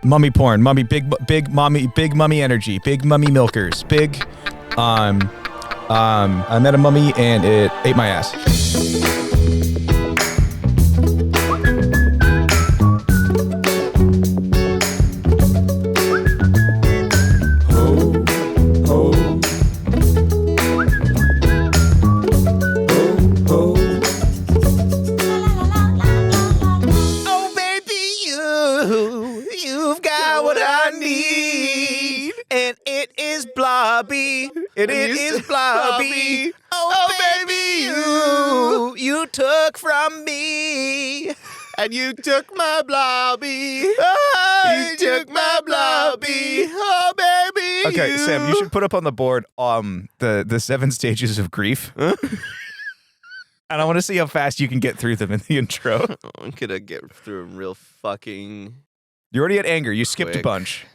Mummy porn, big mummy energy, big mummy milkers, big, I met a mummy and it ate my ass. It is Blobby. Oh, baby, you took from me. And you took my Blobby. Oh, you took my Blobby. Oh, baby. Okay, Sam, you should put up on the board the 7 stages of grief. And I want to see how fast you can get through them in the intro. I'm gonna get through them real fucking. You're already at anger. You skipped a bunch.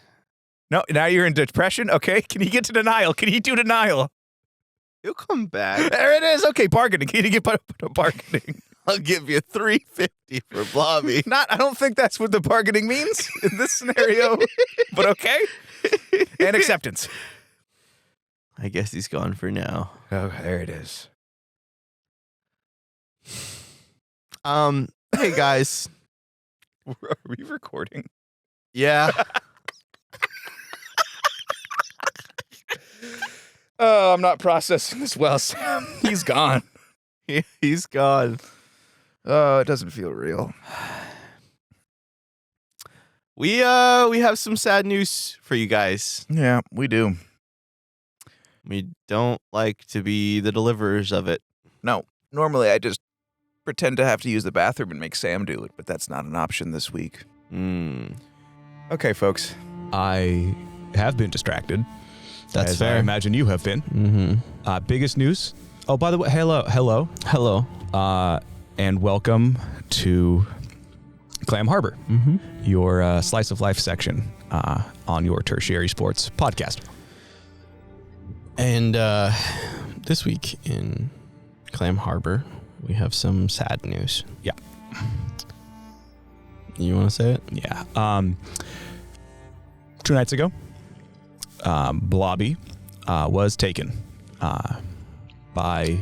No, now you're in depression? Okay, can you get to denial? Can you do denial? You'll come back. There it is. Okay, bargaining. Can you get bargaining? I'll give you $3.50 for Blobby. I don't think that's what the bargaining means in this scenario, but okay. And acceptance. I guess he's gone for now. Oh, there it is. Hey guys. Are we recording? Yeah. Oh, I'm not processing this well, Sam. He's gone. He's gone. Oh, it doesn't feel real. We have some sad news for you guys. Yeah, we do. We don't like to be the deliverers of it. No, normally I just pretend to have to use the bathroom and make Sam do it, but that's not an option this week. Okay, folks. I have been distracted. That's as fair. I imagine you have been. Mm-hmm. Biggest news. Oh, by the way, hello. And welcome to Clam Harbor, your slice of life section on your tertiary sports podcast. And this week in Clam Harbor, we have some sad news. Yeah. You want to say it? Yeah. 2 nights ago, Blobby was taken by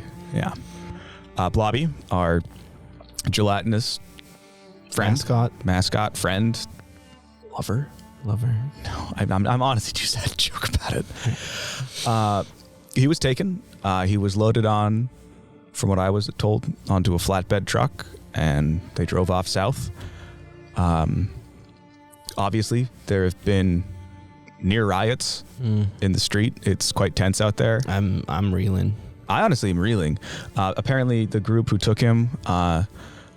Blobby, our gelatinous friend, mascot, friend, lover. No, I'm honestly too sad to joke about it. He was taken. He was loaded on, from what I was told, onto a flatbed truck, and they drove off south. Obviously, there have been near riots in the street. It's quite tense out there. I'm reeling. I honestly am reeling. Apparently, the group who took him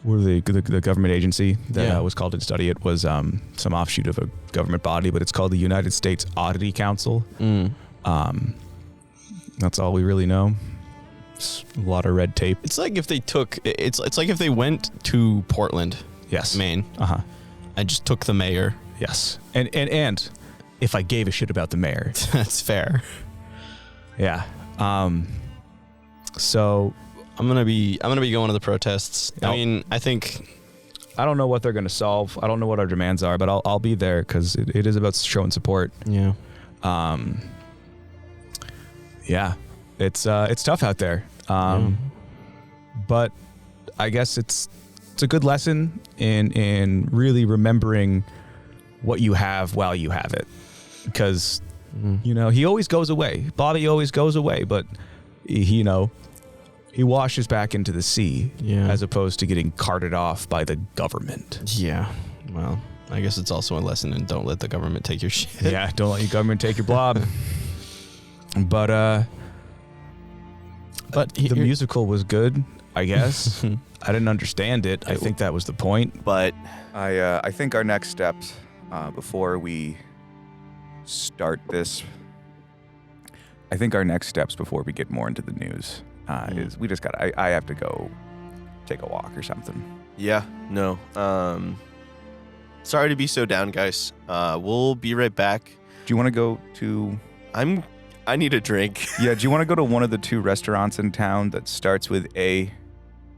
were the government agency that was called to study it was some offshoot of a government body, but it's called the United States Oddity Council. That's all we really know. It's a lot of red tape. It's like if they took. It's like if they went to Portland, Yes, Maine, and just took the mayor. Yes, and if I gave a shit about the mayor, that's fair. Yeah. So I'm gonna be going to the protests. Yep. I mean, I think I don't know what they're gonna solve. I don't know what our demands are, but I'll be there because it is about showing support. Yeah. Yeah. It's tough out there. But I guess it's a good lesson in really remembering what you have while you have it, because he always goes away. Blobby always goes away, but he washes back into the sea as opposed to getting carted off by the government. Yeah. Well, I guess it's also a lesson in don't let the government take your shit. Yeah, don't let your government take your blob. But the musical was good, I guess. I didn't understand it. I think that was the point. But I think our next steps before we start this, before we get more into the news, is we just I have to go take a walk or something. Yeah, no. Sorry to be so down, guys. We'll be right back. Do you want to go to... I need a drink. Yeah, do you want to go to one of the 2 restaurants in town that starts with A,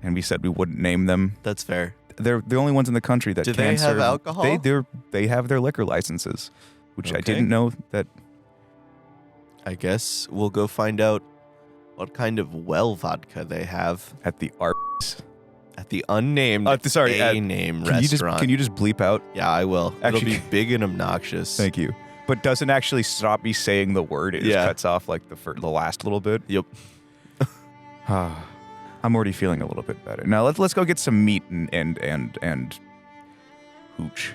and we said we wouldn't name them? That's fair. They're the only ones in the country that Do can they have serve alcohol? They're they have their liquor licenses, which I Okay. didn't know that. I guess we'll go find out what kind of well vodka they have At the art. at the unnamed name restaurant. Can you just bleep out? Yeah, I will. Actually- It'll be big and obnoxious. Thank you. But doesn't actually stop me saying the word. It just Yeah. cuts off like the last little bit. Yep. I'm already feeling a little bit better. Now let's go get some meat and hooch.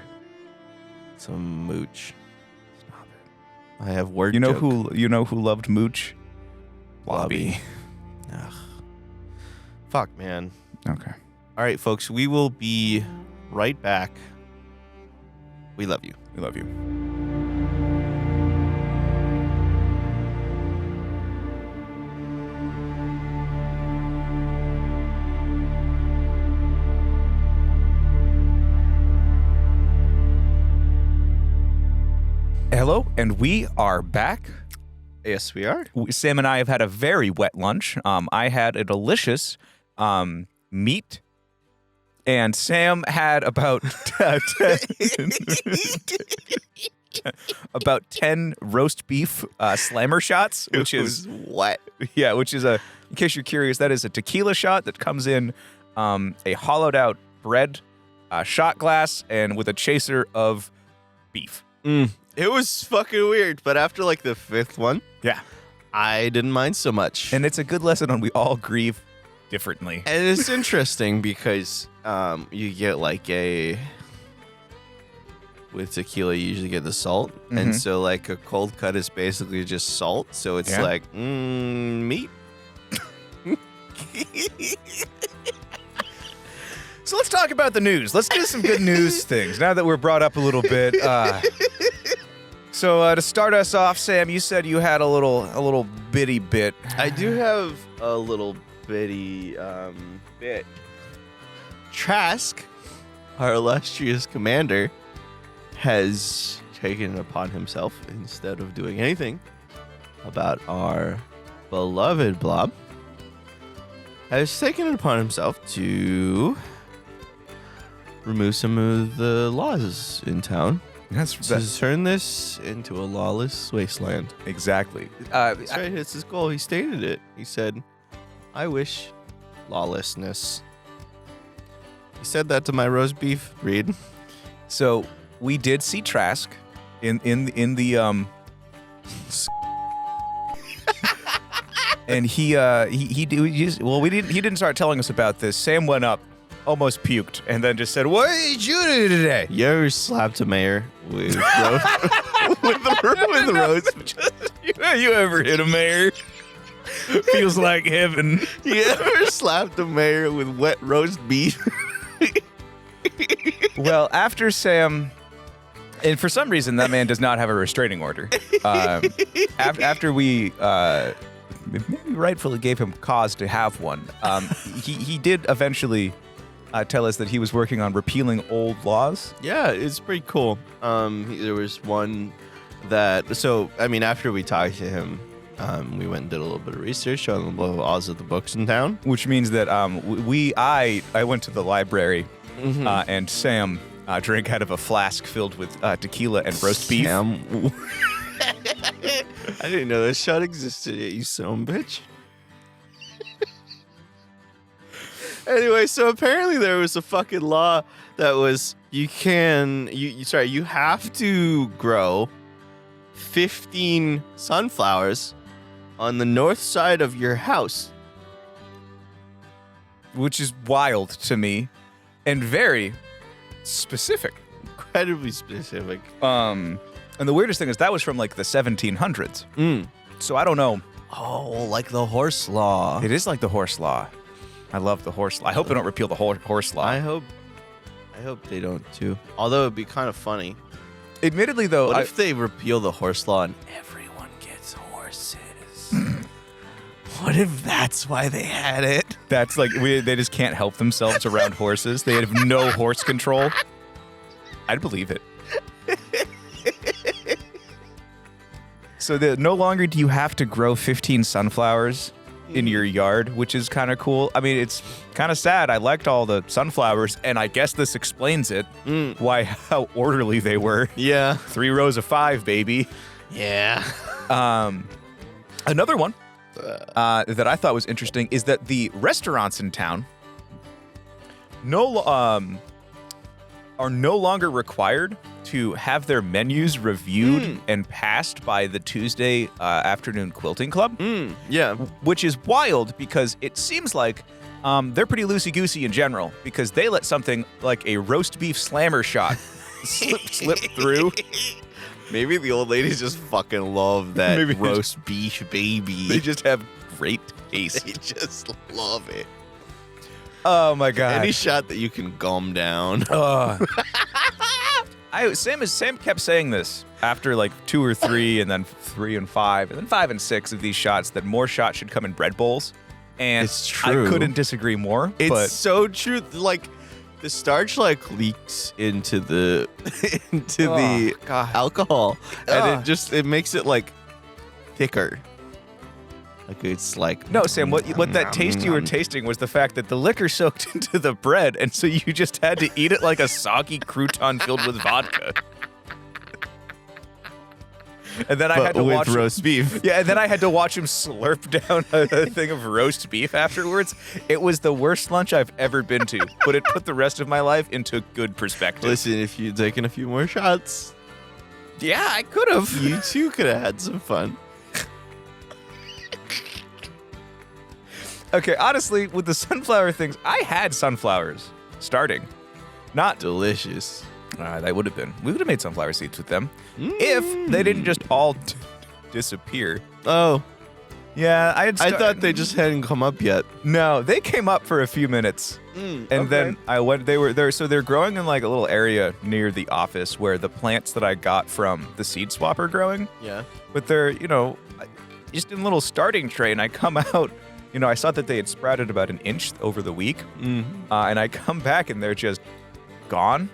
Some mooch. Stop it. I have word You know joke. who loved mooch? Blobby. Ugh. Fuck, man. Okay. All right, folks. We will be right back. We love you. We love you. Hello, and we are back. Yes, we are. Sam and I have had a very wet lunch. I had a delicious meat, and Sam had about 10 roast beef slammer shots, which is what? yeah, which is in case you're curious, that is a tequila shot that comes in a hollowed out bread shot glass and with a chaser of beef. It was fucking weird, but after like the fifth one, Yeah. I didn't mind so much. And it's a good lesson on we all grieve differently. And it's interesting because you get like with tequila, you usually get the salt. And so like a cold cut is basically just salt. So it's like, meat. So let's talk about the news. Let's do some good news things now that we're brought up a little bit. So to start us off, Sam, you said you had a little bitty bit. I do have a little bitty bit. Trask, our illustrious commander, has taken it upon himself, instead of doing anything about our beloved Blob, has taken it upon himself to remove some of the laws in town. That's To turn this into a lawless wasteland. exactly. That's right. It's his goal. He stated it. He said, "I wish lawlessness." He said that to my roast beef, Reed. So we did see Trask in the and he didn't start telling us about this. Sam went up, almost puked, and then just said, "What did you do today?" You ever slapped a mayor with with roast? You ever hit a mayor? Feels like heaven. You ever slapped a mayor with wet roast beef? Well, after Sam, and for some reason that man does not have a restraining order. After we maybe rightfully gave him cause to have one, he did eventually tell us that he was working on repealing old laws. Yeah, it's pretty cool. There was one that, so, I mean, after we talked to him, we went and did a little bit of research on the laws of the books in town. Which means that I went to the library and Sam drank out of a flask filled with tequila and roast beef. Sam. I didn't know this shot existed yet, you son of a bitch. Anyway, so apparently there was a fucking law that was you have to grow 15 sunflowers on the north side of your house. Which is wild to me and very specific. Incredibly specific. And the weirdest thing is that was from like the 1700s. So I don't know. Oh, like the horse law. It is like the horse law. I love the horse law. I hope they don't repeal the horse law. I hope they don't too. Although it'd be kind of funny. Admittedly, though, What if they repeal the horse law and everyone gets horses? What if that's why they had it? that's like they just can't help themselves around horses. They have no horse control. I'd believe it. So no longer do you have to grow 15 sunflowers in your yard, which is kind of cool. I mean, it's kind of sad. I liked all the sunflowers, and I guess this explains it, how orderly they were. Yeah. 3 rows of 5, baby. Yeah. Another one that I thought was interesting is that the restaurants in town are no longer required to have their menus reviewed and passed by the Tuesday afternoon quilting club. Yeah. Which is wild because it seems like they're pretty loosey-goosey in general because they let something like a roast beef slammer shot slip through. Maybe the old ladies just fucking love that roast beef, baby. They just have great taste. They just love it. Oh my god! Any shot that you can gum down. Sam kept saying this after like 2 or 3, and then 3 and 5, and then 5 and 6 of these shots that more shots should come in bread bowls. And it's true. I couldn't disagree more. It's so true. Like the starch like leaks into the the alcohol, and it makes it like thicker. Like it's like no, Sam. What that taste you were tasting was the fact that the liquor soaked into the bread, and so you just had to eat it like a soggy crouton filled with vodka. And then I had to watch roast beef. Yeah, and then I had to watch him slurp down a thing of roast beef afterwards. It was the worst lunch I've ever been to, but it put the rest of my life into good perspective. Listen, if you'd taken a few more shots, yeah, I could have. You too could have had some fun. Okay, honestly, with the sunflower things, I had sunflowers starting. Not delicious. They would have been. We would have made sunflower seeds with them if they didn't just all disappear. Oh. Yeah, I thought they just hadn't come up yet. No, they came up for a few minutes. And then I went, they were there. So they're growing in like a little area near the office where the plants that I got from the seed swap are growing. Yeah. But they're, just in a little starting tray, and I come out. I saw that they had sprouted about an inch over the week, and I come back and they're just gone.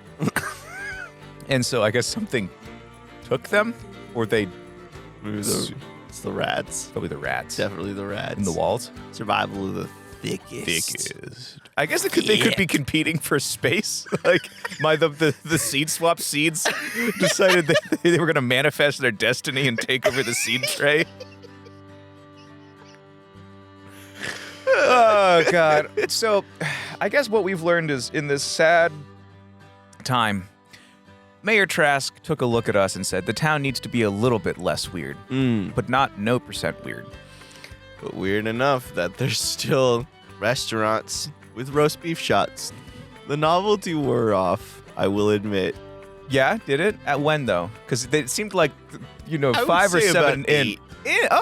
And so I guess something took them, or they... It's the rats. Probably the rats. Definitely the rats. In the walls. Survival of the thickest. I guess they could be competing for space. Like the seed swap seeds decided that they were going to manifest their destiny and take over the seed tray. Oh, God. So, I guess what we've learned is in this sad time, Mayor Trask took a look at us and said the town needs to be a little bit less weird, but not no % weird. But weird enough that there's still restaurants with roast beef shots. The novelty wore off, I will admit. Yeah, did it? At when, though? Because it seemed like, 5 or 7 in.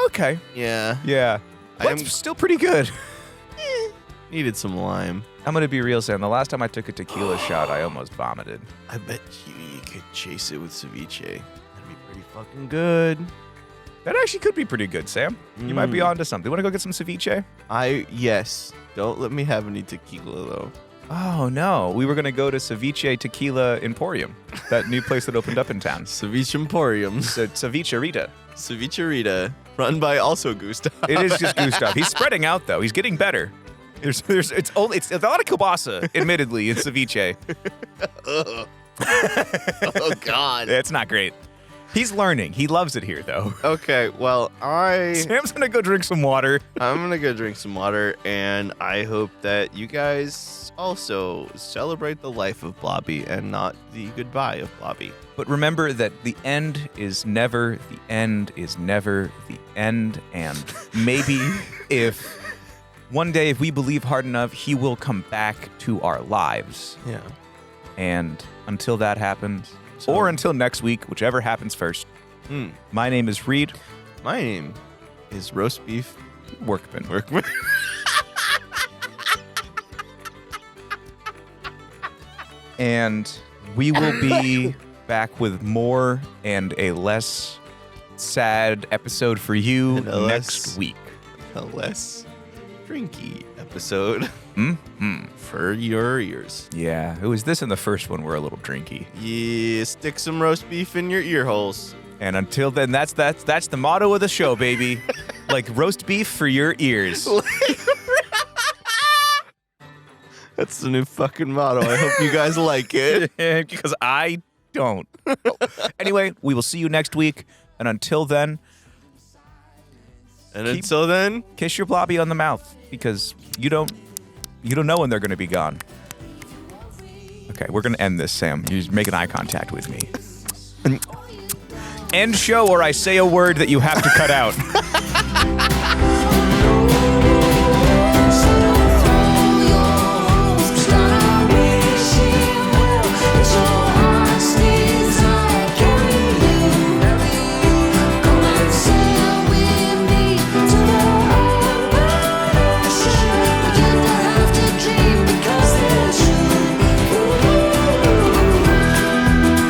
Okay. Yeah. Yeah. That's still pretty good. Needed some lime. I'm going to be real, Sam. The last time I took a tequila shot, I almost vomited. I bet you could chase it with ceviche. That'd be pretty fucking good. That actually could be pretty good, Sam. You might be onto something. Want to go get some ceviche? Yes. Don't let me have any tequila, though. Oh, no. We were going to go to Ceviche Tequila Emporium, that new place that opened up in town. Ceviche Emporium. Ceviche Rita. Ceviche Rita, run by also Gustav. It is just Gustav. He's spreading out, though. He's getting better. It's a lot of kielbasa, admittedly, in ceviche. Oh, God. It's not great. He's learning. He loves it here, though. Okay, well, Sam's going to go drink some water. I'm going to go drink some water, and I hope that you guys also celebrate the life of Blobby and not the goodbye of Blobby. But remember that the end is never the end is never the end, and maybe if one day, if we believe hard enough, he will come back to our lives. Yeah. And until that happens, or until next week, whichever happens first. My name is Reed. My name is Roast Beef Workman. And we will be back with more and a less sad episode for you next week. A less drinky episode. For your ears. Yeah, it was this and the first one were a little drinky. Yeah, stick some roast beef in your ear holes. And until then, that's the motto of the show, baby. like roast beef for your ears. That's the new fucking motto. I hope you guys like it. Because I don't. Anyway, we will see you next week. And until then, kiss your blobby on the mouth because you don't know when they're going to be gone. Okay, we're going to end this, Sam. You're making eye contact with me. End show or I say a word that you have to cut out.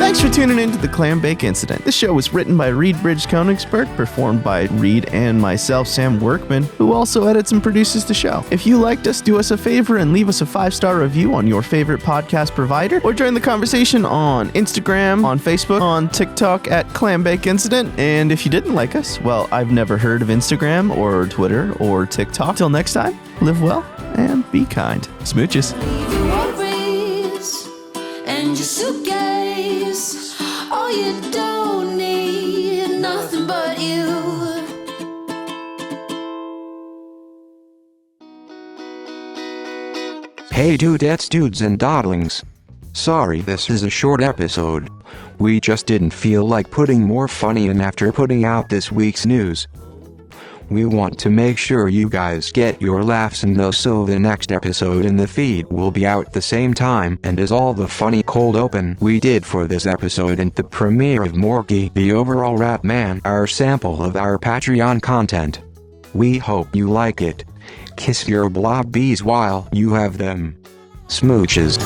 Thanks for tuning in to the Clambake Incident. This show was written by Reed Bridge-Koenigsberg, performed by Reed and myself, Sam Workman, who also edits and produces the show. If you liked us, do us a favor and leave us a 5-star review on your favorite podcast provider, or join the conversation on Instagram, on Facebook, on TikTok at Clambake Incident. And if you didn't like us, well, I've never heard of Instagram or Twitter or TikTok. Till next time, live well and be kind. Smooches. Leave your worries and your suitcase. Oh, you don't need nothing but you. Hey dudettes, dudes and dawdlings. Sorry this is a short episode. We just didn't feel like putting more funny in after putting out this week's news. We want to make sure you guys get your laughs and so the next episode in the feed will be out the same time and as all the funny cold open we did for this episode and the premiere of Morgie the Overall Rat Man, our sample of our Patreon content. We hope you like it. Kiss your blobbies while you have them. Smooches.